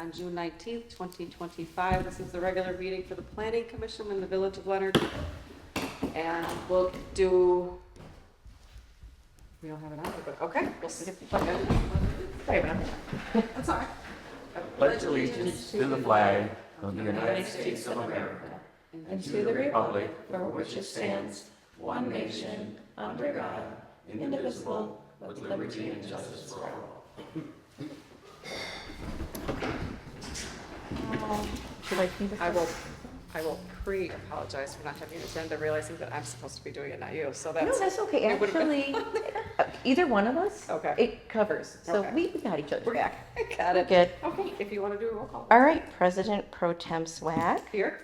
on June 19th, 2025. This is the regular meeting for the Planning Commission in the Village of Leonard. And we'll do, we don't have it on there, but okay, we'll skip the plug. Sorry about that. That's all right. Pledge allegiance to the flag of the United States of America and to the republic for which it stands, one nation, under God, indivisible, with liberty and justice for all. I will pre-apologize for not having an agenda, realizing that I'm supposed to be doing it, not you, so No, that's. that's okay. it would've been- Actually, either one of us, Okay. it covers. So Okay. we got each other's back. I got it. Good. Okay, if you want to do a roll call. All right, President Pro Tem Swag, Here.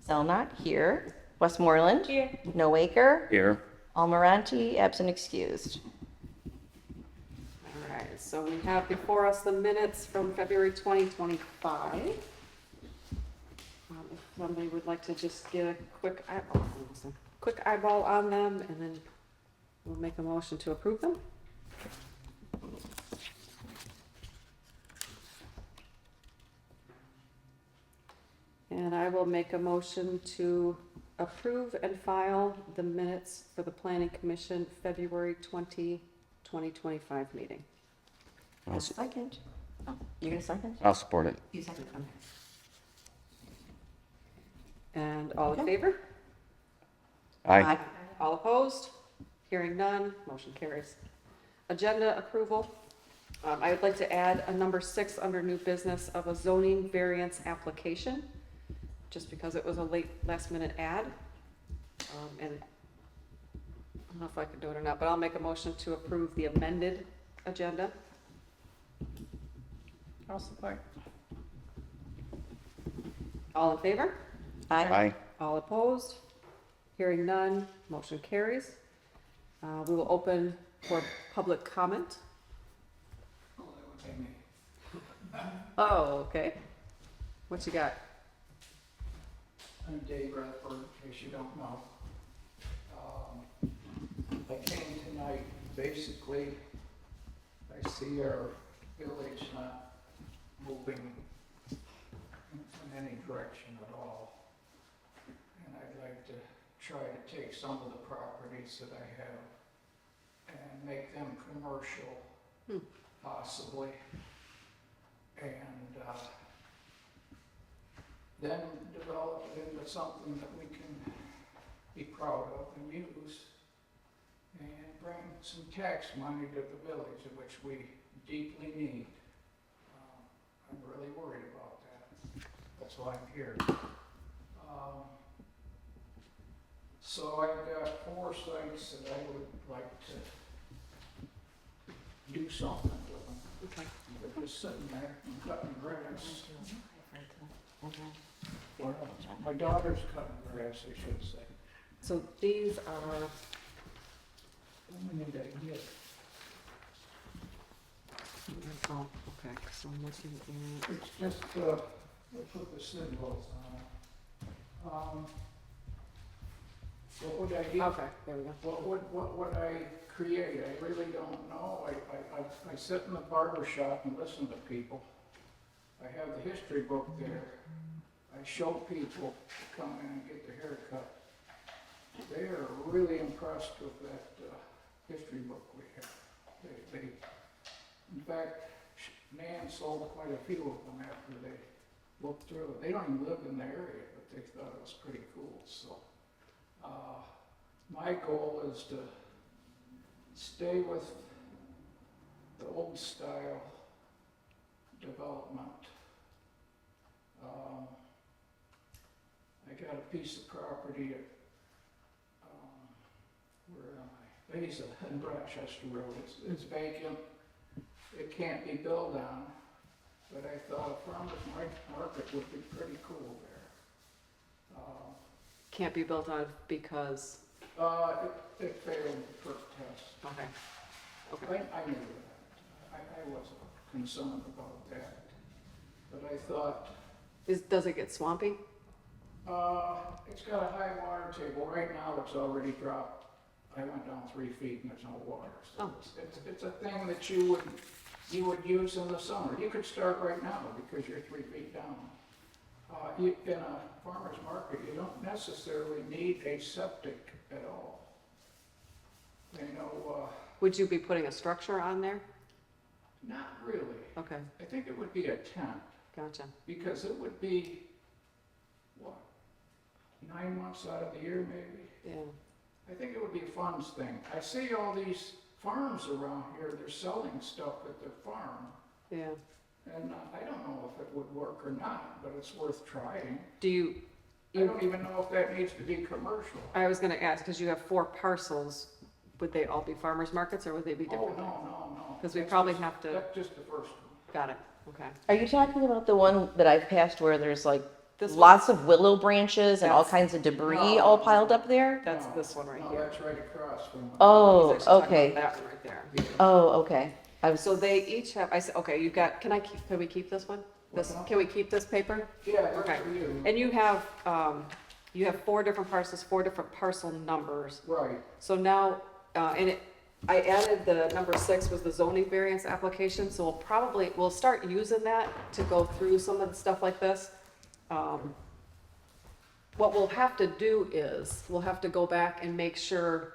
Zelnot here, Westmoreland, Here. Noaker, Here. Almirante, absent excused. All right, so we have before us the minutes from February 2025. If somebody would like to just get a quick eyeball on them, and then we'll make a motion to approve them. And I will make a motion to approve and file the minutes for the Planning Commission February 2025 meeting. I'll Second. Oh, you're gonna second? support it. You second. Okay. And all in Okay. favor? Aye. All opposed? Hearing none, motion carries. Agenda approval. I would like to add a number 6 under new business of a zoning variance application, just because it was a last minute ad. And I don't know if I can do it or not, but I'll make a motion to approve the amended agenda. I'll support. All in favor? Aye. All opposed? Hearing none, motion carries. We will open for public comment. Oh, okay. What you got? I'm Dave Bradford, in case you don't know. I came tonight, basically, I see our village not moving in any direction at all. And I'd like to try to take some of the properties that I have and make them commercial, possibly. And then develop it into something that we can be proud of and use, and bring some tax money to the village, which we deeply need. I'm really worried about that. That's why I'm here. So I've got 4 sites that I would like to do something with them. Okay. They're just sitting there and cutting grass. Well, my daughter's cutting grass, I should say. So these are, How many did I get? oh, okay, so I'm looking at, It's just, we'll put the symbols on. What would I do? okay, there we go. What would I create? I really don't know. I sit in the barber shop and listen to people. I have the history book there. I show people to come in and get their hair cut. They are really impressed with that history book we have. They, in fact, Nan sold quite a few of them after they looked through it. They don't even live in the area, but they thought it was pretty cool. So, my goal is to stay with the old style development. I got a piece of property at, where am I? Beza in Rochester Road. It's vacant. It can't be built on, but I thought a farmer's market would be pretty cool there. Can't be built on because, It failed the perk test. okay, I knew that. I wasn't concerned about that. But I thought, does it get swampy? it's got a high water table. Right now, it's already dropped. I went down 3 feet and there's no water. So Oh. it's a thing that you would you would use in the summer. You could start right now because you're 3 feet down. In a farmer's market, you don't necessarily need a septic at all. You know, Would you be putting a structure on there? not really. Okay, I think it would be a tent, gotcha. because it would be, what, 9 months out of the year maybe? Yeah, I think it would be a funds thing. I see all these farms around here, they're selling stuff at their farm, yeah. and I don't know if it would work or not, but it's worth trying. Do you, I don't even know if that needs to be commercial. I was gonna ask, because you have 4 parcels, would they all be farmers markets or would they be Oh, different? no. 'Cause we That's probably just- have to- That's just the first one. Got it, okay. Are you talking about the one that I've passed where there's like This one? lots of willow branches and all That's- kinds of debris No. all piled up there? That's No, this one right no, here. that's right across from. Oh, He's actually talking okay. about that one right there. Oh, okay. I was, So they each have, I said, okay, you've got, can we keep this one? This, What's that? can we keep this paper? Yeah, that's Okay. for you. And you have 4 different parcels, 4 different parcel numbers. Right, So now, I added the number 6 was the zoning variance application, so we'll start using that to go through some of the stuff like this. What we'll have to do is, we'll have to go back and make sure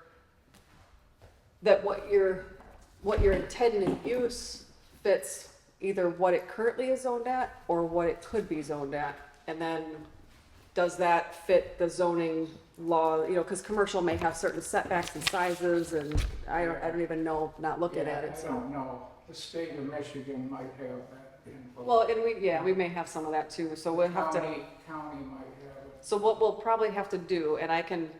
that what your intended use fits either what it currently is zoned at or what it could be zoned at. And then, does that fit the zoning law, you know, because commercial may have certain setbacks and sizes, and I don't even know, not looking yeah, at it, I so. don't know. The state of Michigan might have that info. Well, and we may have some of that too, so we'll have to. County might have it. So what we'll probably have to do, and I can,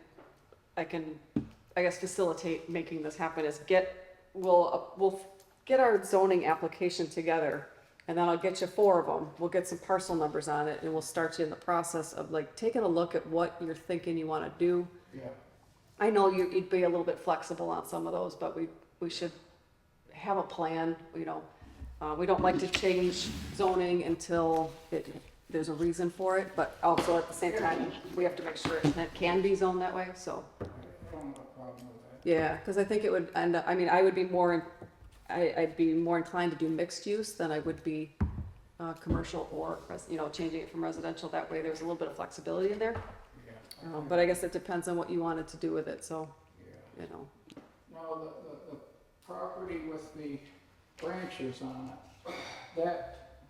I guess, facilitate making this happen, is we'll get our zoning application together, and then I'll get you 4 of them. We'll get some parcel numbers on it, and we'll start you in the process of like taking a look at what you're thinking you wanna do. Yeah, I know you'd be a little bit flexible on some of those, but we should have a plan, you know. We don't like to change zoning until there's a reason for it, but also at the same time, we have to make sure it can be zoned that way, so. I don't have a problem with that. Yeah, because I think it would end up, I mean, I'd be more inclined to do mixed use than I would be commercial or, changing it from residential. That way there's a little bit of flexibility in there. Yeah. But I guess it depends on what you wanted to do with it, so, Yeah. you know. Now, the property with the branches on it, that,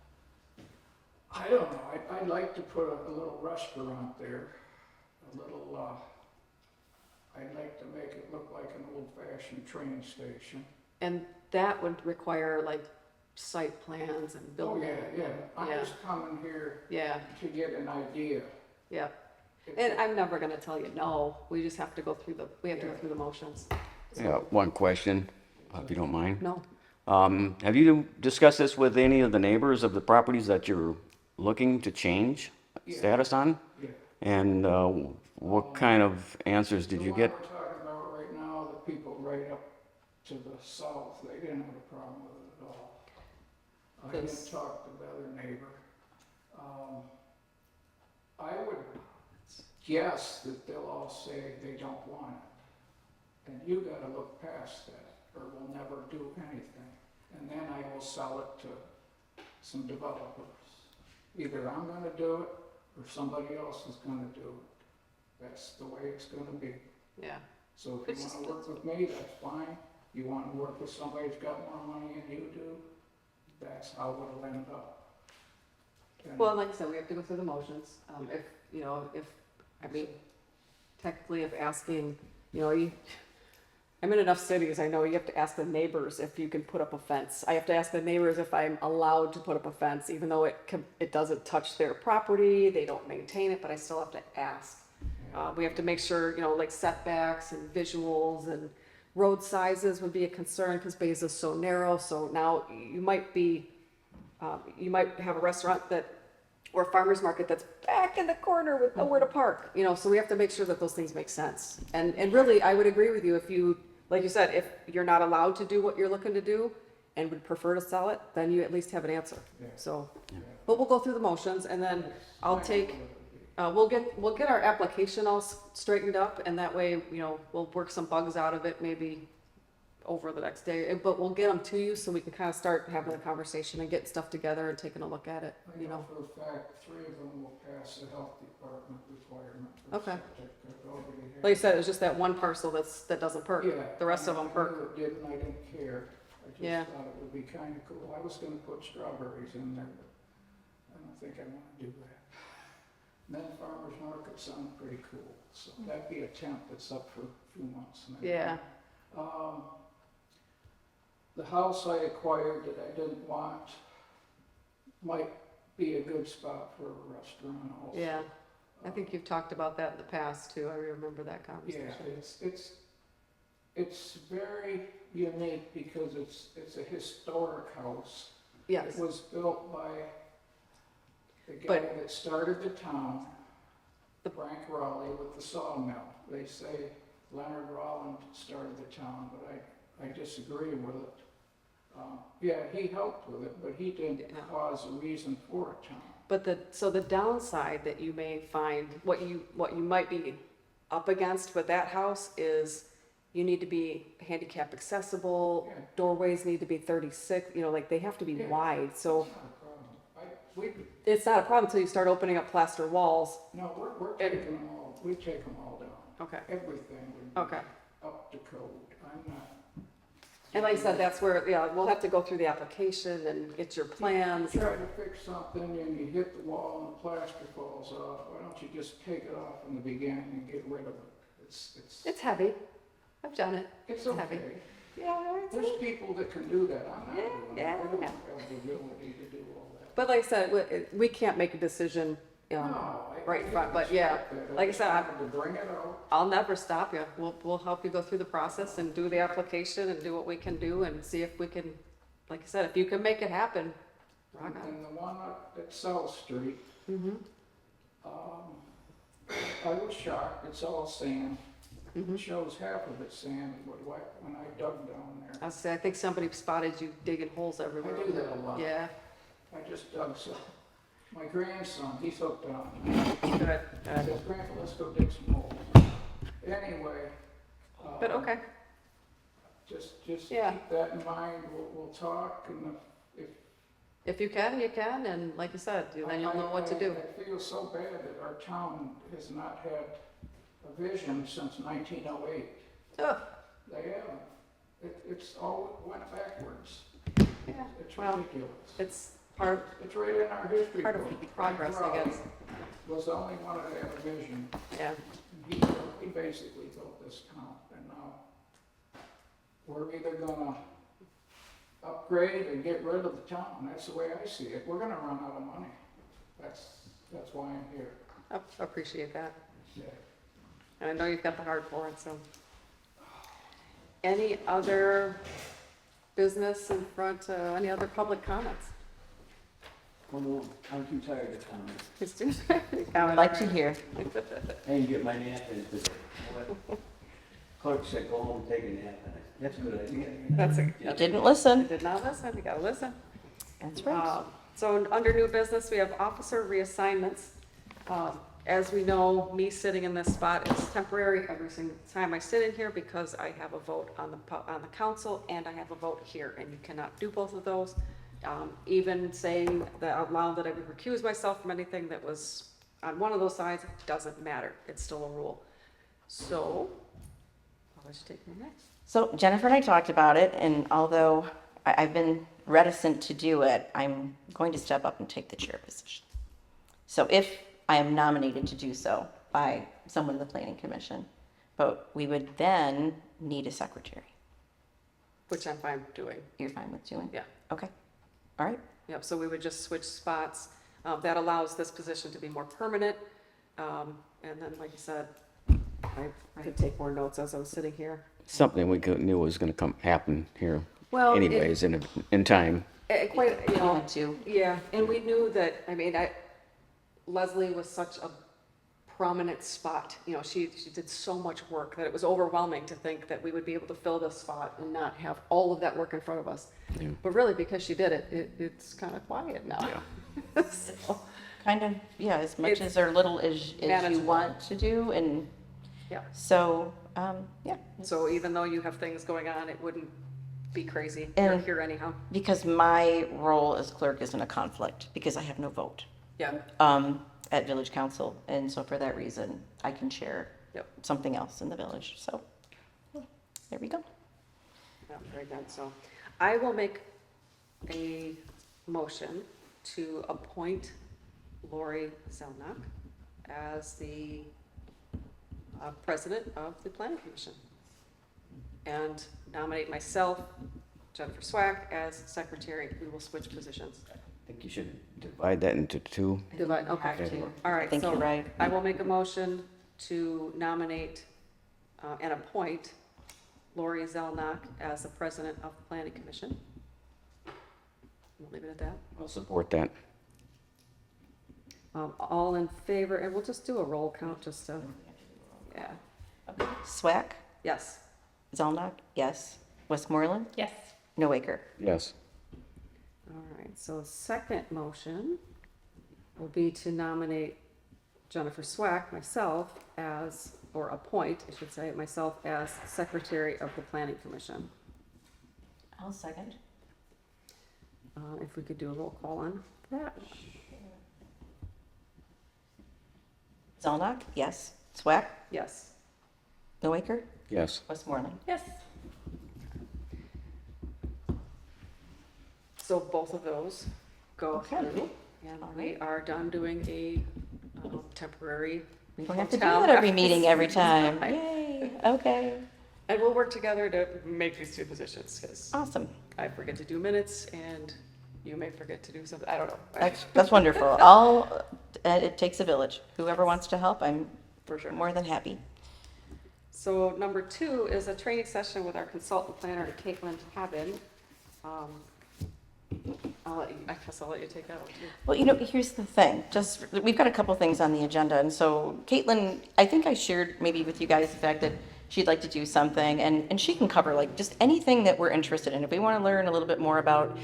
I don't know, I'd like to put a little restaurant there, a little, I'd like to make it look like an old-fashioned train station. And that would require like site plans and Oh, building. yeah, I'm Yeah. just coming here Yeah, to get an idea. yeah. And I'm never gonna tell you no, we just have to go through we have to go through the motions. Yeah, one question, if you don't mind. No, Have you discussed this with any of the neighbors of the properties that you're looking to change Yeah. status on? Yeah. And what kind of answers did you get? The one we're talking about right now, the people right up to the south, they didn't have a problem with it at all. I didn't This- talk to the other neighbor. I would guess that they'll all say they don't want it. And you gotta look past that, or we'll never do anything. And then I will sell it to some developers. Either I'm gonna do it, or somebody else is gonna do it. That's the way it's gonna be. yeah, So if It's you just- wanna work with me, that's fine. You wanna work with somebody who's got more money than you do, that's how it'll end up. And- well, like I said, we have to go through the motions. Technically if asking, I'm in enough cities, I know you have to ask the neighbors if you can put up a fence. I have to ask the neighbors if I'm allowed to put up a fence, even though it doesn't touch their property, they don't maintain it, but I still have to ask. We have to make sure, like setbacks and visuals and road sizes would be a concern because Beza's so narrow. So now you might have a restaurant or a farmer's market that's back in the corner with nowhere to park, so we have to make sure that those things make sense. And really, I would agree with you if like you said, if you're not allowed to do what you're looking to do and would prefer to sell it, then you at least have an answer. Yeah. So, but we'll go through the motions and then I'll take, we'll get our application all straightened up and that way, we'll work some bugs out of it maybe over the next day, but we'll get them to you so we can kind of start having a conversation and getting stuff together and taking a look at it, I you know know. for a fact, 3 of them will pass the health department requirement for Okay. septic. I've already had- Like you said, it was just that one parcel that doesn't perk. Yeah. The rest of them I perk. knew it didn't, I didn't care. I Yeah. just thought it would be kind of cool. I was gonna put strawberries in there, but I don't think I wanna do that. And then farmer's market sounded pretty cool, so that'd be a tent that's up for a few months. and then- Yeah. The house I acquired that I didn't want might be a good spot for a restaurant also. Yeah. I think you've talked about that in the past too. I remember that Yeah, conversation. it's very unique because it's a historic house. Yes. It was built by the guy But- that started the town, The- Frank Raleigh, with the sawmill. They say Leonard Rolland started the town, but I disagree with it. Yeah, he helped with it, but he didn't Yeah. cause a reason for a town. But so the downside that you may find, what you might be up against with that house is you need to be handicap accessible, Yeah. doorways need to be 36, you know, like they have to be Yeah. wide, so It's not a problem. it's not a problem until you start opening up plaster walls. No, we're taking them all, we take them all down. Okay, Everything would be okay. up to code. I'm not. And like I said, that's where, yeah, we'll have to go through the application and get your plans. Try to fix something and you hit the wall and the plaster falls off, why don't you just take it off in the beginning and get rid of it? It's heavy. I've done it. It's heavy. okay. Yeah, it's There's people that can do that, I'm not Yeah, doing it. yeah, I don't yeah. have the ability to do all that. But like I said, we can't make a decision, No, right in front, didn't but yeah, expect that. like I said, just wanted to bring it out. I'll never stop you. We'll help you go through the process and do the application and do what we can do and see if we can, like I said, if you can make it happen. Rock on. And the one up at South Street, Mm-hmm, I was shocked, it's all sand. mm-hmm. It shows half of it sand, but when I dug down there, I think somebody spotted you digging holes everywhere. I do that a lot. Yeah, I just dug some. My grandson, he's hooked on. good, I good. said, Grandpa, let's go dig some holes. Anyway. But okay, Just Yeah. keep that in mind, we'll talk, and if you can, you can, and like you said, then you'll know what to do. I feel so bad that our town has not had a vision since 1908. Ugh, They haven't. It's all went backwards. yeah, It's well, ridiculous. it's part, It's right in our history part of book. progress, I Raleigh guess. Was the only one that had a vision. Yeah, And he basically built this town, and now we're either gonna upgrade or get rid of the town. That's the way I see it. We're gonna run out of money. That's why I'm here. I appreciate that. Yeah. And I know you've got the heart for it, so. Any other business in front, any other public comments? Oh, no, I'm too tired to comment. Christine? I would like to hear. I didn't get my nap in today. Clerk said, go home and take a nap. And I said, that's a good idea. That's a, You didn't listen. did not listen, you gotta listen. That's right. So under new business, we have officer reassignments. As we know, me sitting in this spot is temporary every single time I sit in here because I have a vote on the council and I have a vote here, and you cannot do both of those. Even saying that out loud that I would recuse myself from anything that was on one of those sides, doesn't matter, it's still a rule. So, I'll let you take me next. So Jennifer and I talked about it, and although I've been reticent to do it, I'm going to step up and take the chair position. So if I am nominated to do so by someone in the planning commission, but we would then need a secretary. Which I'm fine doing, You're fine with doing? yeah. Okay. All right. Yep, so we would just switch spots. That allows this position to be more permanent. And then, like you said, I could take more notes as I was sitting here. Something we knew was gonna happen here Well, anyways, in time. Quite, you know, Want to? yeah, and we knew that, I mean, Leslie was such a prominent spot. You know, she did so much work that it was overwhelming to think that we would be able to fill this spot and not have all of that work in front of us. Yeah. But really, because she did it, it's kind of quiet now. So, Kind of, yeah, as much It's as or little as you manageable. want to do, and yeah. so, Yeah, So even though you have things going on, it wouldn't be crazy. You're And- here anyhow. because my role as clerk isn't a conflict, because I have no vote Yeah, at village council. And so for that reason, I can share Yep. something else in the village. So there we go. yeah, very good. So I will make a motion to appoint Lori Zelnok as the president of the planning commission. And nominate myself, Jennifer Swack, as secretary. We will switch positions. I think you should divide that into two. Divide, You have okay. to. All I right, think so you're right. I will make a motion to nominate and appoint Lori Zelnok as the president of the planning commission. We'll leave it at that. I'll support that. All in favor, and we'll just do a roll count, just to, yeah, Swack, yes. Zelnok, yes. Westmoreland, Yes. Noaker. Yes. All right, so the second motion will be to nominate Jennifer Swack, myself, as, or appoint, I should say, myself as secretary of the planning commission. I'll second. If we could do a roll call on that. Zelnok, yes. Swack, Yes. Noaker, Yes. Westmoreland. Yes. So both of those go Okay. through, and we are done doing a temporary. We don't have to do hotel that every meeting, every reference. time. Right. Yay, okay. And we'll work together to make these two positions, because Awesome. I forget to do minutes, and you may forget to do something, I don't know. That's wonderful. It takes a village. Whoever wants to help, I'm For sure. more than happy. So number 2 is a training session with our consultant planner, Caitlin Cabin. I guess I'll let you take that one too. Well, here's the thing, we've got a couple things on the agenda, and so Caitlin, I think I shared maybe with you guys the fact that she'd like to do something, and she can cover like just anything that we're interested in. If we want to learn a little bit more about,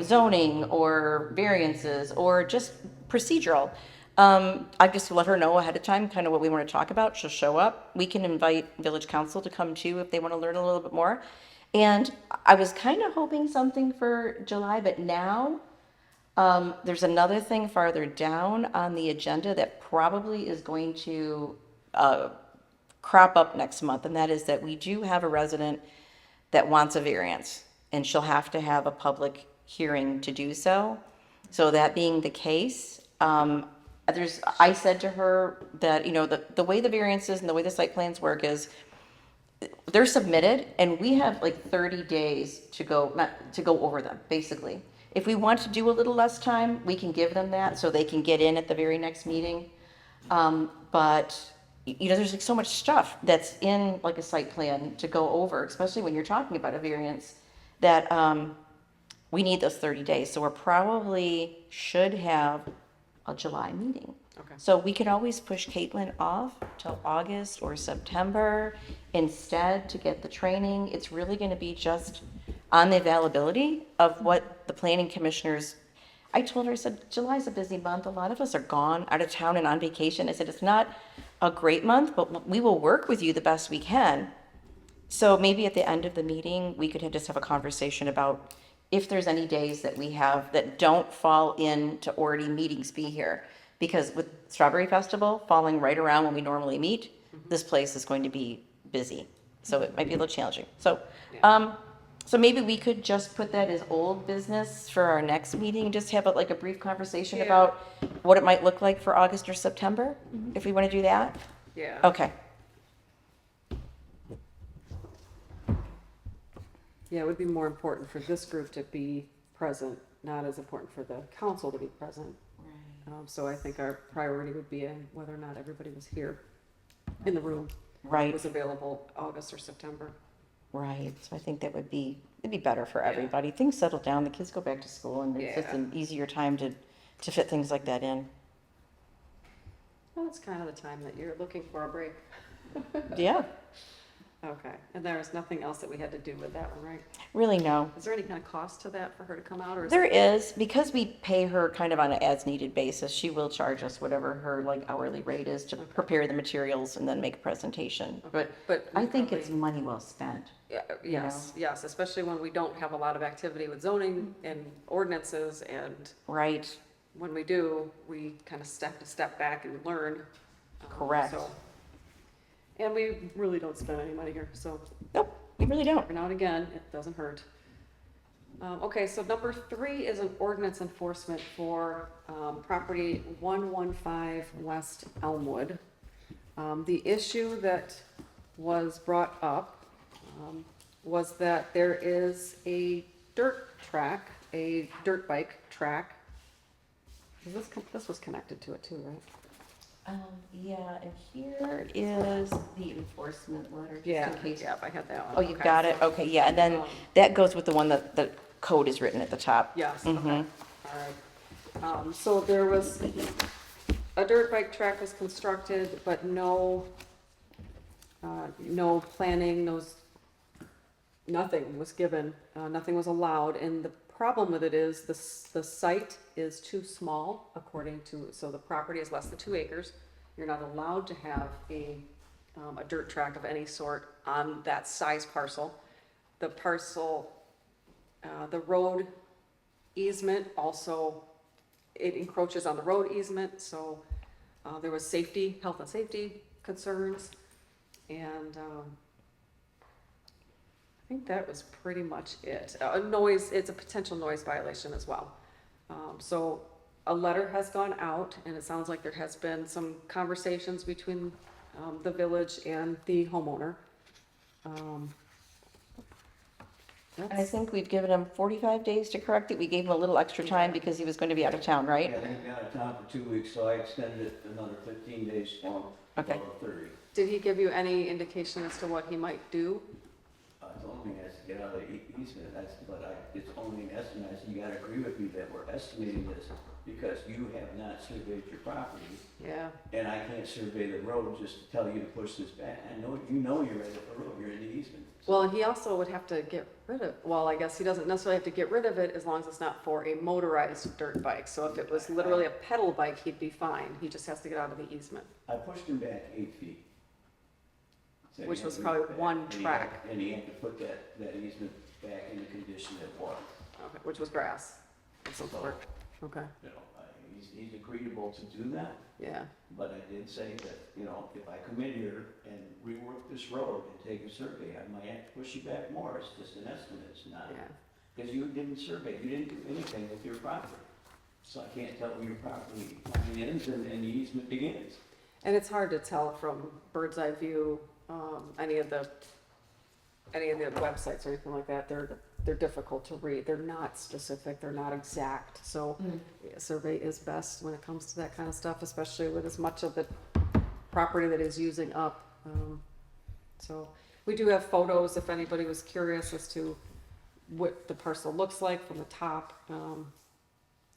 zoning or variances or just procedural, I just let her know ahead of time kind of what we want to talk about. She'll show up. We can invite village council to come too if they want to learn a little bit more. And I was kind of hoping something for July, but now there's another thing farther down on the agenda that probably is going to crop up next month, and that is that we do have a resident that wants a variance, and she'll have to have a public hearing to do so. So that being the case, I said to her that, the way the variances and the way the site plans work is they're submitted and we have like 30 days to go, not to go over them, basically. If we want to do a little less time, we can give them that so they can get in at the very next meeting. But there's like so much stuff that's in like a site plan to go over, especially when you're talking about a variance, that we need those 30 days. So we're probably should have a July meeting. Okay. So we could always push Caitlin off till August or September instead to get the training. It's really going to be just on the availability of what the planning commissioners. I told her, I said, July's a busy month. A lot of us are gone, out of town and on vacation. I said, it's not a great month, but we will work with you the best we can. So maybe at the end of the meeting, we could just have a conversation about if there's any days that we have that don't fall into already meetings be here. Because with Strawberry Festival falling right around when we normally meet, this place is going to be busy. So it might be a little challenging. So, so maybe we could just put that as old business for our next meeting, just have a brief conversation Yeah. about what it might look like for August or September, if we want to do that. Yeah. Okay. Yeah, it would be more important for this group to be present, not as important for the council to be present. So I think our priority would be in whether or not everybody was here in the room, Right, was available August or September. right. So I think that it'd be better for Yeah. everybody. Things settle down, the kids go back to school, and it's just Yeah. an easier time to fit things like that in. Well, it's kind of the time that you're looking for a break. Yeah. Okay, and there was nothing else that we had to do with that one, right? Really, no. Is there any kind of cost to that for her to come out, or is There it? is, because we pay her kind of on an as-needed basis, she will charge us whatever her like hourly rate is to prepare the materials and then make a presentation. But But I we think it's probably- money well spent. Yeah, yes, yes, especially when we don't have a lot of activity with zoning and ordinances, and Right, when we do, we kind of step back and learn. Correct. So- And we really don't spend any money here, so nope, we really don't. every now and again, it doesn't hurt. Okay, so number 3 is an ordinance enforcement for property 115 West Elmwood. The issue that was brought up was that there is a dirt track, a dirt bike track. This was connected to it too, right? Yeah, and here is the enforcement letter, just Yeah, in case. yeah, I had that one. Oh, you've Okay, got it? so- Okay, yeah, and then Um, that goes with the one that the code is written at the top. Yes, okay, Mhm. all right. So there was, a dirt bike track was constructed, but no planning, nothing was given, nothing was allowed, and the problem with it is the site is too small according to, so the property is less than 2 acres. You're not allowed to have a dirt track of any sort on that size parcel. The parcel, the road easement also, it encroaches on the road easement, so there was health and safety concerns, and I think that was pretty much it. Noise, it's a potential noise violation as well. So a letter has gone out, and it sounds like there has been some conversations between the village and the homeowner. I That's- think we've given him 45 days to correct it. We gave him a little extra time because he was going to be out of town, right? Yeah, they've been out of town for 2 weeks, so I extended it another 15 days for them. Okay. 30. Did he give you any indication as to what he might do? It's only has to get out of the easement, it's only an estimate, you gotta agree with me that we're estimating this because you have not surveyed your property, Yeah. and I can't survey the road just to tell you to push this back. I know, you know you're at the road, you're in the easement. Well, he also would have to get rid of, well, I guess he doesn't necessarily have to get rid of it as long as it's not for a motorized dirt bike. So if it was literally a pedal bike, he'd be fine. He just has to get out of the easement. I pushed him back 8 feet. So Which he was had to probably move back, one and he track. had- And he had to put that easement back in the condition it was. Okay, which was grass of some sort. Okay, You know, he's agreeable to do that. yeah, But I did say that, you know, if I come in here and rework this road and take a survey, I might have to push you back more, it's just an estimate, it's not. yeah. Because you didn't survey, you didn't do anything with your property. So I can't tell where your property line ends and the easement begins. And it's hard to tell from bird's eye view, any of the websites or anything like that. They're difficult to read. They're not specific, they're not exact. So a survey is best when it comes to that kind of stuff, especially with as much of the property that is using up. So we do have photos if anybody was curious as to what the parcel looks like from the top,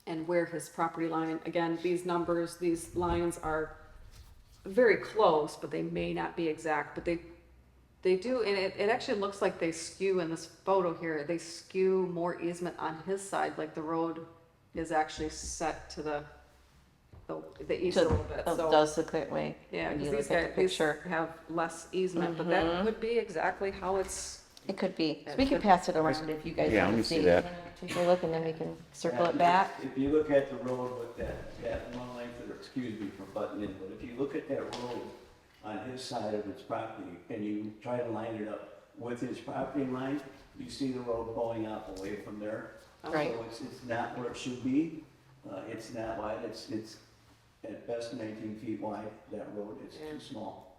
and where his property line, again, these numbers, these lines are very close, but they may not be exact, but they do, and it actually looks like they skew in this photo here, they skew more easement on his side, like the road is actually set to the east a little bit, It so. does look that way. Yeah, when because you these look at guys, the these picture. have less easement, but that could be exactly how it's, It could be. So It we can could- pass it around if you guys Yeah, want let to me see see. that. Take a look and then we can circle it back. If you look at the road with that one length, excuse me for butting in, but if you look at that road on his side of his property and you try to line it up with his property line, you see the road going out away from there. Right. So it's not where it should be. It's not wide, it's at best 19 feet wide, that road, it's Yeah. too small.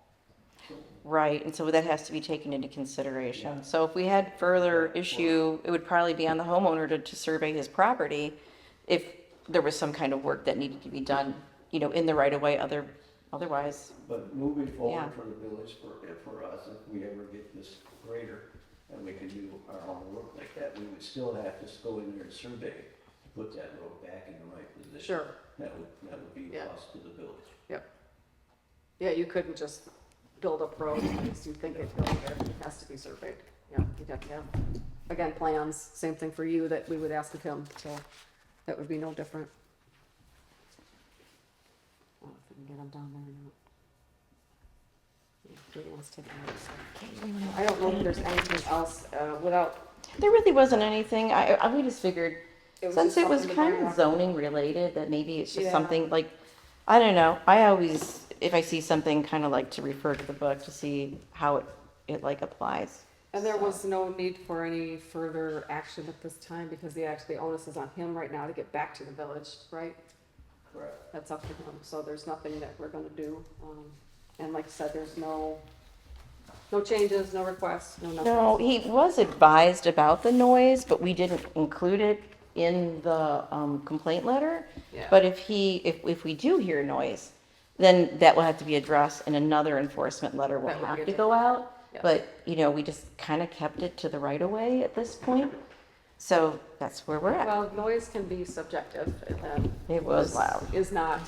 So, Right, and so that has to be taken into Yeah. consideration. So if we had further issue, it would probably be on the homeowner to survey his property if there was some kind of work that needed to be done, in the right of way, otherwise, But moving Yeah. forward for the village, for us, if we ever get this greater and we can do our own work like that, we would still have to go in there and survey to put that road back in the right position. sure. That would be Yeah. a loss to the village. Yeah, you couldn't just build up roads, because you think it has to be surveyed. Yeah, you'd have to have, again, plans, same thing for you that we would ask of him, so that would be no different. I don't know if we can get him down there or not. Yeah, Judy wants to take notes. I don't know if there's anything else, without, There really wasn't anything. We just figured, it was since just it was something to kind bring of up. zoning related, that maybe it's just Yeah. something like, I don't know. I always, if I see something, kind of like to refer to the book to see how it like applies. And there was no need for any further action at this time, because the onus is on him right now to get back to the village, right? Correct. That's up to him, so there's nothing that we're gonna do. And like I said, there's no changes, no requests, no nothing. No, he was advised about the noise, but we didn't include it in the complaint letter. Yeah. But if we do hear noise, then that will have to be addressed and another enforcement letter will That would be have a to go out. Yeah. But, we just kind of kept it to the right of way at this point. So that's where we're at. Well, noise can be subjective, and then. It was loud. Is not,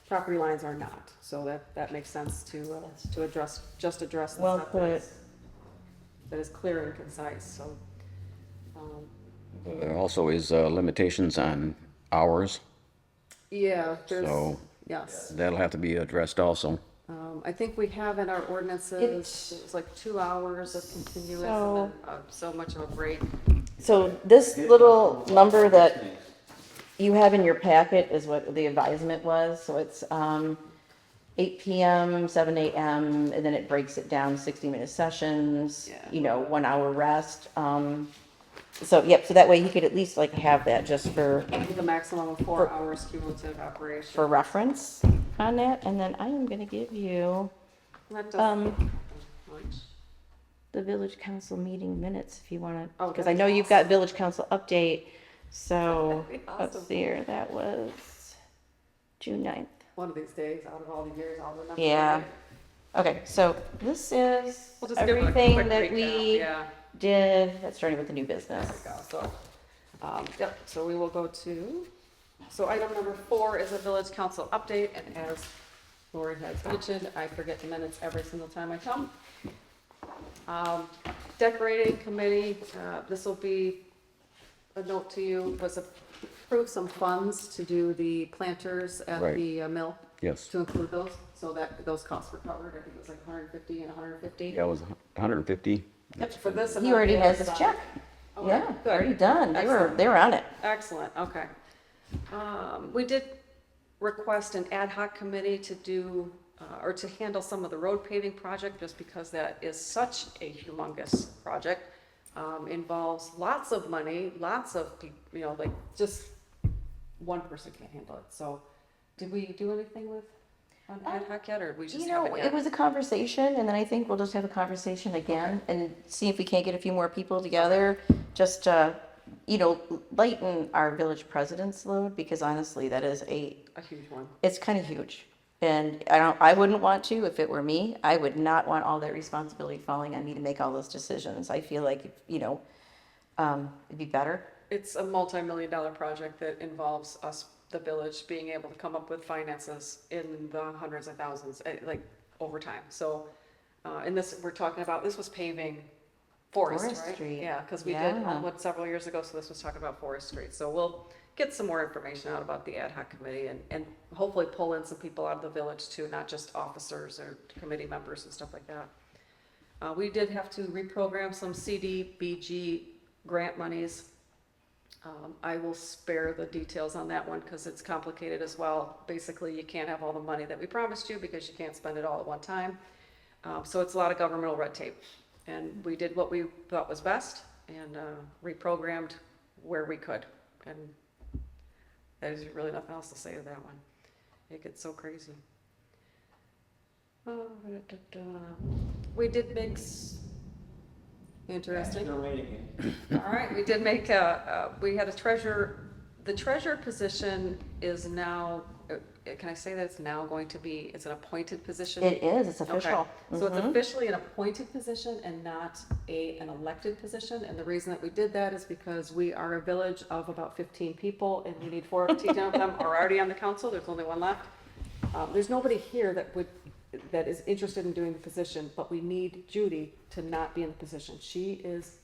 property lines are not, so that makes sense to address the Well stuff put. that is clear and concise, so. There also is limitations on hours, Yeah, there's, So- yes. that'll have to be addressed also. I think we have in our ordinances, It's- it's like 2 hours of continuous and So- then so much of a break. So this little number that you have in your packet is what the advisement was, so it's 8 PM, 7 AM, and then it breaks it down 60-minute sessions, Yeah. 1 hour rest. So, so that way he could at least like have that just for With a maximum of 4 hours cumulative operation. for reference on that, and then I am gonna give you That doesn't much. the village council meeting minutes if you wanna, Oh, because I that'd know be you've got village council update, so, That'd be let's awesome. see here, that was June 9th. One of these days, out of all the years, I'll remember. Yeah. right? Okay, so this is We'll just give a everything quick that recap, we Yeah, did, that's starting with the new there business. we go, so, yep, so we will go to, so item number 4 is a village council update, and as Lori has mentioned, I forget the minutes every single time I come. Decorating committee, this will be a note to you, was approve some funds to do the planters at Right. the mill, Yes. to include those, so that those costs were covered, I think it was like 150 and 150. Yeah, it was 150. Yep, for this. and He then already the has other his side. check. Okay, Yeah, good. already done. Excellent. They were on it. Excellent, okay. We did request an ad hoc committee to do, or to handle some of the road paving project, just because that is such a humongous project. Involves lots of money, lots of people, like, just one person can't handle it. So, did we do anything with, on ad hoc yet, or we just haven't yet? It was a conversation, and then I think we'll just have a conversation again and see if we can't get a few more people together, just to, lighten our village president's load, because honestly, that is A huge one. it's kind of huge. And I wouldn't want to, if it were me, I would not want all that responsibility falling on me to make all those decisions. I feel like, it'd be better. It's a multi-million-dollar project that involves us, the village, being able to come up with finances in the hundreds of thousands, like, over time. So, in this, we're talking about, this was paving Forest, right? Forestry. Yeah, because we did Yeah. one several years ago, so this was talking about Forest Street. So we'll get some more information out about the ad hoc committee, and hopefully pull in some people out of the village too, not just officers or committee members and stuff like that. We did have to reprogram some CDBG grant monies. I will spare the details on that one because it's complicated as well. Basically, you can't have all the money that we promised you because you can't spend it all at one time. So it's a lot of governmental red tape. And we did what we thought was best and reprogrammed where we could. And there's really nothing else to say to that one. It gets so crazy. We did make interesting. You're waiting. All right, we did make we had a the treasurer position is now, can I say that it's now going to be, it's an appointed position? It is, it's Okay, official. so it's Mhm. officially an appointed position and not an elected position, and the reason that we did that is because we are a village of about 15 people, and we need 14 of them are already on the council, there's only one left. There's nobody here that that is interested in doing the position, but we need Judy to not be in the position. She's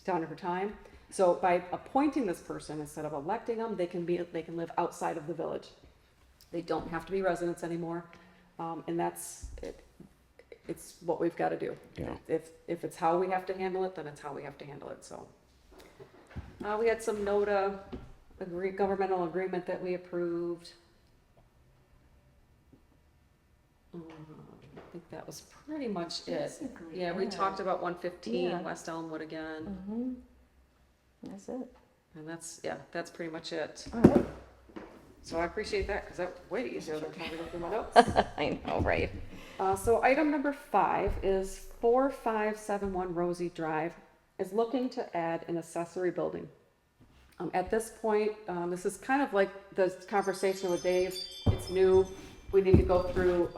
done her time. So by appointing this person, instead of electing them, they can live outside of the village. They don't have to be residents anymore, and that's it. It's what we've got to do. Yeah. If it's how we have to handle it, then it's how we have to handle it, so. We had some NODA governmental agreement that we approved. I think that was pretty much it. That's a great Yeah, we ad. talked about 115 Yeah. West Elmwood again, Mm-hmm. That's it. and that's pretty much it. All right. So I appreciate that, because that was way easier than trying to go through my notes. I know, right? So item number 5 is 4571 Rosie Drive is looking to add an accessory building. At this point, this is kind of like the conversation with Dave. It's new. We need to go through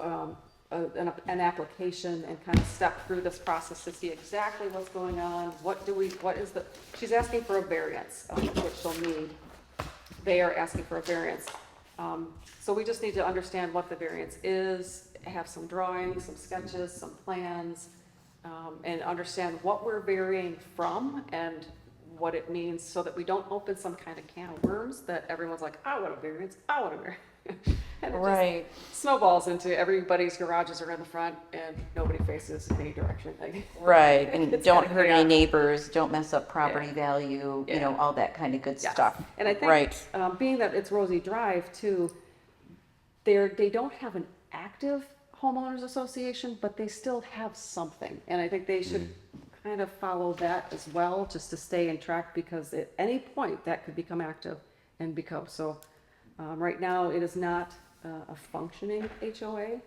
an application and kind of step through this process to see exactly what's going on. She's asking for a variance, which she'll need. They are asking for a variance. So we just need to understand what the variance is, have some drawings, some sketches, some plans, and understand what we're varying from and what it means, so that we don't open some kind of can of worms that everyone's like, I want a variance, I want a variance. And it just Right. snowballs into everybody's garages are in the front and nobody faces any direction. Like, Right, and It's don't kinda hurt any chaotic. neighbors, don't mess up property Yeah. value, you know, Yeah. all that kind of good Yes. stuff. And I think, Right. being that it's Rosie Drive too, they don't have an active homeowners association, but they still have something. And I think they should kind of follow that as well, just to stay in track, because at any point that could become active and become, so, right now it is not a functioning HOA,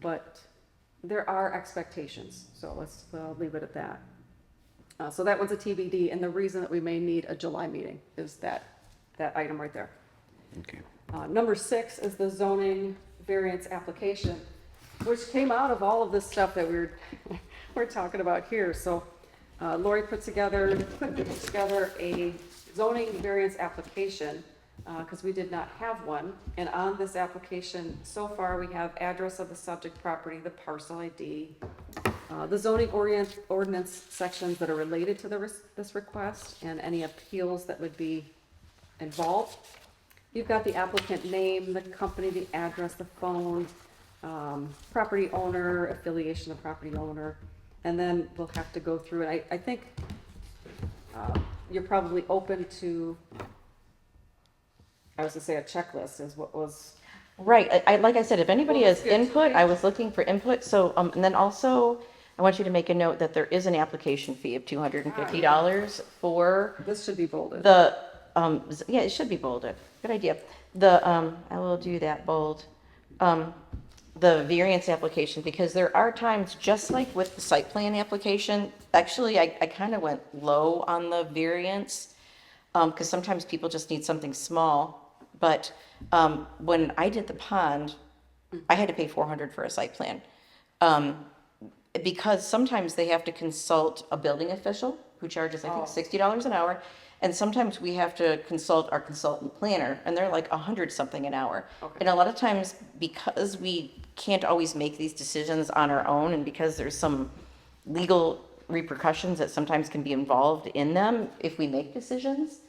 but there are expectations, so let's leave it at that. So that one's a TBD, and the reason that we may need a July meeting is that item right there. Okay. Number 6 is the zoning variance application, which came out of all of this stuff that we're talking about here. So Lori put together a zoning variance application, because we did not have one. And on this application, so far, we have address of the subject property, the parcel ID, the zoning ordinance sections that are related to this request, and any appeals that would be involved. You've got the applicant name, the company, the address, the phone, property owner, affiliation of property owner, and then we'll have to go through it. I think you're probably open to, I was gonna say a checklist is what was, Right, like I said, if anybody Well, has let's get to input, it. I was looking for input, so, and then also, I want you to make a note that there is an application fee of $250 for this should be bolded. the, yeah, it should be bolded, good idea. I will do that bold. The variance application, because there are times, just like with the site plan application, actually, I kind of went low on the variance, because sometimes people just need something small. But when I did the pond, I had to pay $400 for a site plan. Because sometimes they have to consult a building official who charges, I think, $60 an hour. And sometimes we have to consult our consultant planner, and they're like $100 something an hour. Okay. And a lot of times, because we can't always make these decisions on our own, and because there's some legal repercussions that sometimes can be involved in them if we make decisions,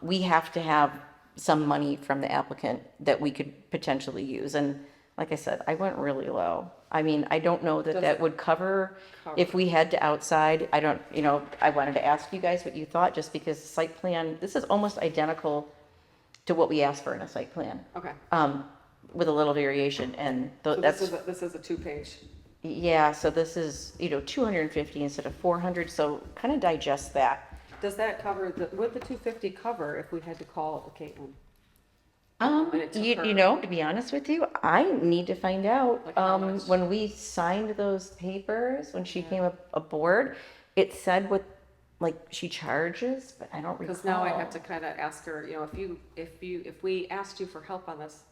we have to have some money from the applicant that we could potentially use. And like I said, I went really low. I mean, I don't know that that would cover if we had to outside. I don't, you know, I wanted to ask you guys what you thought, just because the site plan, this is almost identical to what we asked for in a site plan, Okay, with a little variation. And so that's, this is a 2-page. yeah, so this is, you know, 250 instead of 400, so kind of digest that. Does that cover, would the 250 cover if we had to call Caitlin? And it took You her- know, to be honest with you, I need to find out. Like how much? When we signed those papers, when she came aboard, it said what, like, she charges, but I don't recall. Because now I have to kind of ask her, you know, if we asked you for help on this,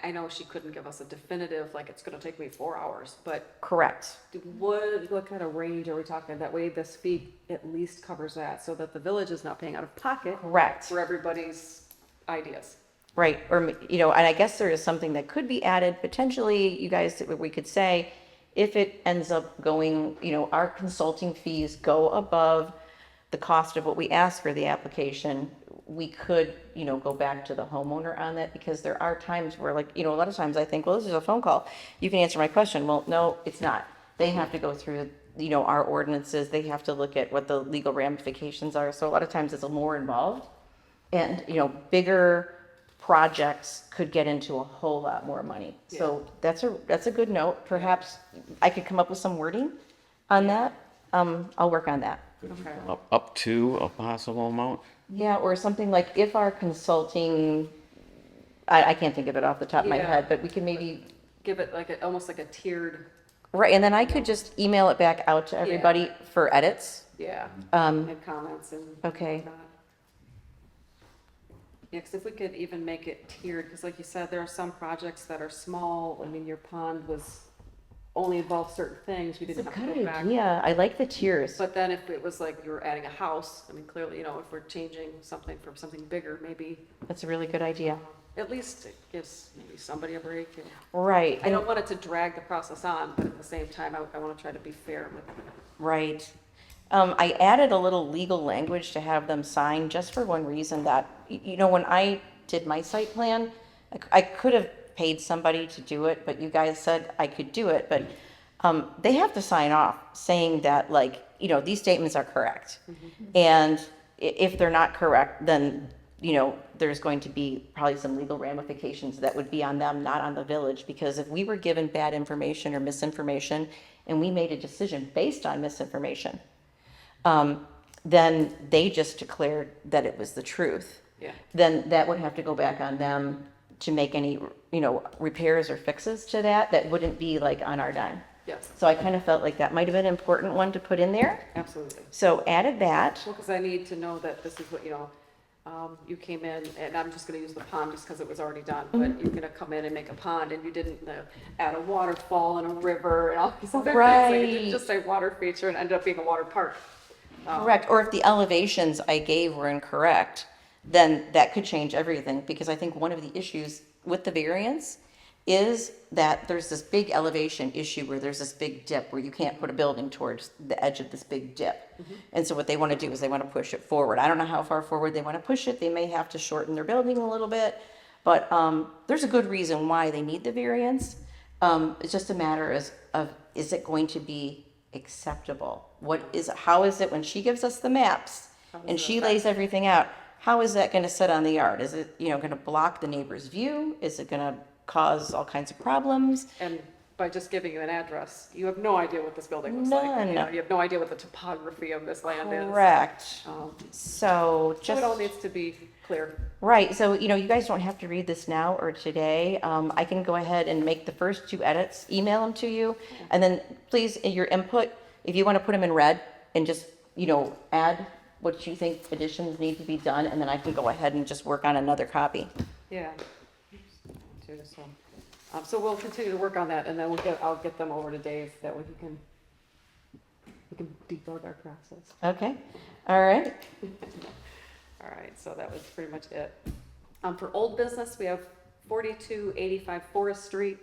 I know she couldn't give us a definitive, like, it's gonna take me 4 hours, but Correct. what kind of range are we talking? That way this fee at least covers that, so that the village is not paying out of pocket Correct. for everybody's ideas. Right, or, you know, and I guess there is something that could be added, potentially, you guys, we could say, if it ends up going, you know, our consulting fees go above the cost of what we ask for the application, we could, you know, go back to the homeowner on that, because there are times where, like, you know, a lot of times I think, well, this is a phone call, you can answer my question. Well, no, it's not. They have to go through, you know, our ordinances, they have to look at what the legal ramifications are, so a lot of times it's more involved. And, you know, bigger projects could get into a whole lot more money. So that's a good note. Perhaps I could come up with some wording on that. I'll work on that. Okay. Up to a possible amount? Yeah, or something like if our consulting, I can't think of it off the top of my Yeah. head, but we can maybe, Give it like almost like a tiered, right, and then I could just email it back out to everybody for edits. yeah, Um, and comments and. Okay. whatnot. Yeah, because if we could even make it tiered, because like you said, there are some projects that are small. I mean, your pond was only involved certain things. We It's a didn't have to good go back. idea. I like the tiers. But then if it was like you were adding a house, I mean, clearly, you know, if we're changing something from something bigger, maybe That's a really good idea. at least it gives maybe somebody a break. And Right. I don't want it to drag the process on, but at the same time, I want to try to be fair with it. Right. I added a little legal language to have them sign just for one reason that, you know, when I did my site plan, I could have paid somebody to do it, but you guys said I could do it, but they have to sign off saying that, like, you know, these statements are correct. And if they're not correct, then, you know, there's going to be probably some legal ramifications that would be on them, not on the village, because if we were given bad information or misinformation and we made a decision based on misinformation, then they just declared that it was the truth. Yeah. Then that would have to go back on them to make any, you know, repairs or fixes to that. That wouldn't be like on our dime. Yes, So I kind of felt like that might have been an important one to put in there. absolutely. So added that. Well, because I need to know that this is what, you know, you came in, and I'm just gonna use the pond just because it was already done, but you're gonna come in and make a pond, and you didn't add a waterfall and a river and all these other things. Like, it didn't Right. just say water feature and ended up being a water park. Correct, or if the elevations I gave were incorrect, then that could change everything, because I think one of the issues with the variance is that there's this big elevation issue where there's this big dip where you can't put a building towards the edge of this big dip. And so what they want to do is they want to push it forward. I don't know how far forward they want to push it. They may have to shorten their building a little bit, but there's a good reason why they need the variance. It's just a matter of is it going to be acceptable? How is it when she gives us the maps and she lays everything out? How is that going to sit on the yard? Is it, you know, going to block the neighbor's view? Is it going to cause all kinds of problems? And by just giving you an address, you have no idea what this building looks like. You know, None. you have no idea what the topography of this land is. Correct. So So it all just, needs to be clear. right, so, you know, you guys don't have to read this now or today. I can go ahead and make the first 2 edits, email them to you, and then please, your input, if you want to put them in red and just, you know, add what you think additions need to be done, and then I can go ahead and just work on another copy. Yeah. Too, so we'll continue to work on that, and then I'll get them over to Dave, that way we can debug our process. Okay, all right. All right, so that was pretty much it. For old business, we have 4285 Forest Street.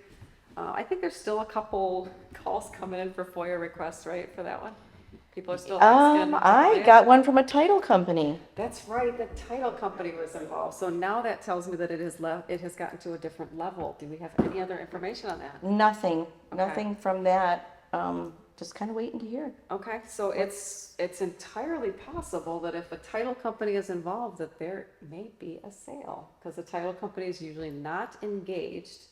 I think there's still a couple calls coming in for FOIA requests, right, for that one? People are still asking. I got one from a title company. That's right, the title company was involved, so now that tells me that it has gotten to a different level. Do we have any other information on that? Nothing, Okay. nothing from that. Just kind of waiting to hear. Okay, so it's entirely possible that if a title company is involved, that there may be a sale, because the title company is usually not engaged.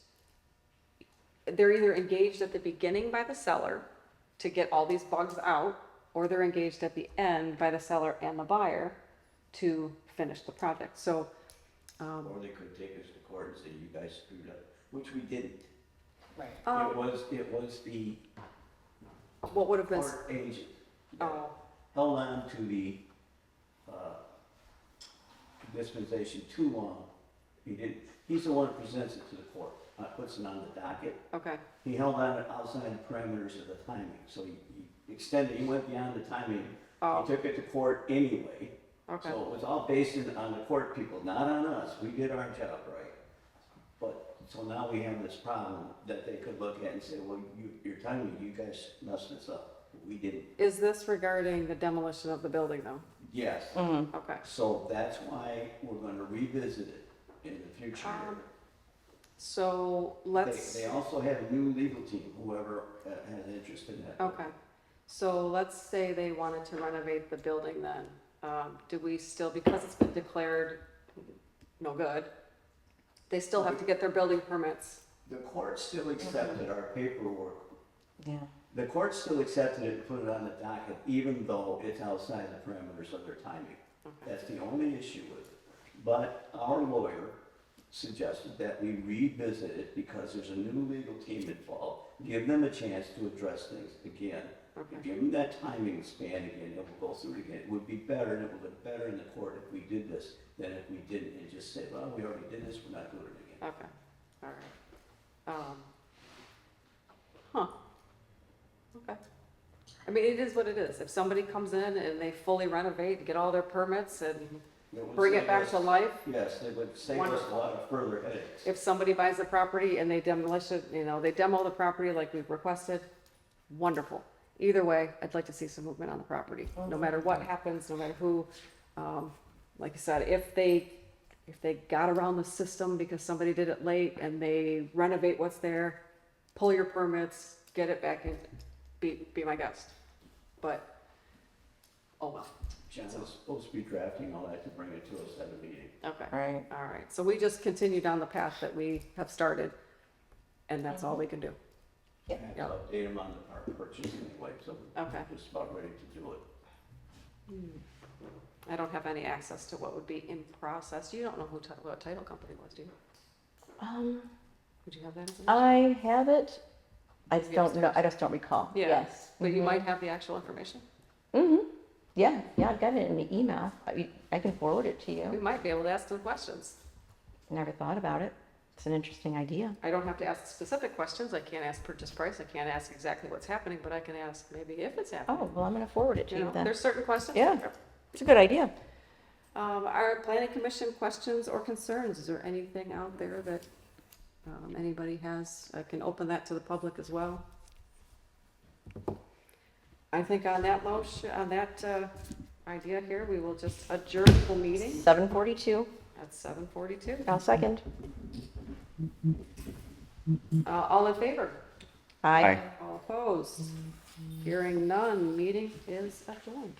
They're either engaged at the beginning by the seller to get all these bugs out, or they're engaged at the end by the seller and the buyer to finish the project. So, Or they could take us to court and say, you guys screwed up, which we didn't. um, It was the what would have been, court agent that oh, held on to the dispensation too long. He's the one who presents it to the court, puts it on the docket. okay, He held on it outside the parameters of the timing, so he extended, he went beyond the timing. oh, He took it to court anyway. okay, So it was all based on the court people, not on us. We did our job right. But, so now we have this problem that they could look at and say, well, you're telling me you guys messed this up. We didn't. Is this regarding the demolition of the building though? Yes. Okay. So that's why we're gonna revisit it in the future. So let's, They also have a new legal team, whoever has interest in that. okay. So let's say they wanted to renovate the building then. Do we still, because it's been declared no good, they still have to get their building permits? The court still accepted our paperwork. Yeah. The court still accepted it and put it on the docket, even though it's outside the parameters of their timing. Okay. That's the only issue with it. But our lawyer suggested that we revisit it because there's a new legal team involved. Give them a chance to address things again. Okay. Give them that timing span again, and we'll go through it again. It would be better, and it would look better in the court if we did this than if we didn't and just said, well, we already did this, we're not doing it again. Okay, all right. Huh. Okay. I mean, it is what it is. If somebody comes in and they fully renovate, get all their permits and would bring it save back us- to life, Yes, it would save us a Wonderful. lot of further headaches. if somebody buys the property and they demolish it, they demo the property like we've requested, wonderful. Either way, I'd like to see some movement on the property, no matter what happens, no matter who. Like I said, if they got around the system because somebody did it late and they renovate what's there, pull your permits, get it back in, be my guest. But, oh well, Jen was supposed to be drafting all that to bring it to us at a meeting. okay. Right. All right, so we just continue down the path that we have started, and that's all we can do. I have to update them on our purchase anyway, so Okay. we're just about ready to do it. I don't have any access to what would be in process. You don't know what title company was, do you? Would you have that information? I have it. I Maybe don't know, upstairs. I just don't recall. Yeah, Yes. But you might have the actual information. Mm-hmm. Yeah, I've got it in the email. I can forward it to We you. might be able to ask some questions. Never thought about it. It's an interesting idea. I don't have to ask specific questions. I can't ask purchase price. I can't ask exactly what's happening, but I can ask maybe if it's happening. Oh, well, I'm gonna forward it to you then. There's certain questions. Yeah. It's a good idea. Our planning commission questions or concerns, is there anything out there that anybody has? I can open that to the public as well. I think on that motion, on that idea here, we will just adjourn the meeting 7:42. at 7:42. I'll second. All in favor? Aye. All opposed? Hearing none, meeting is adjourned.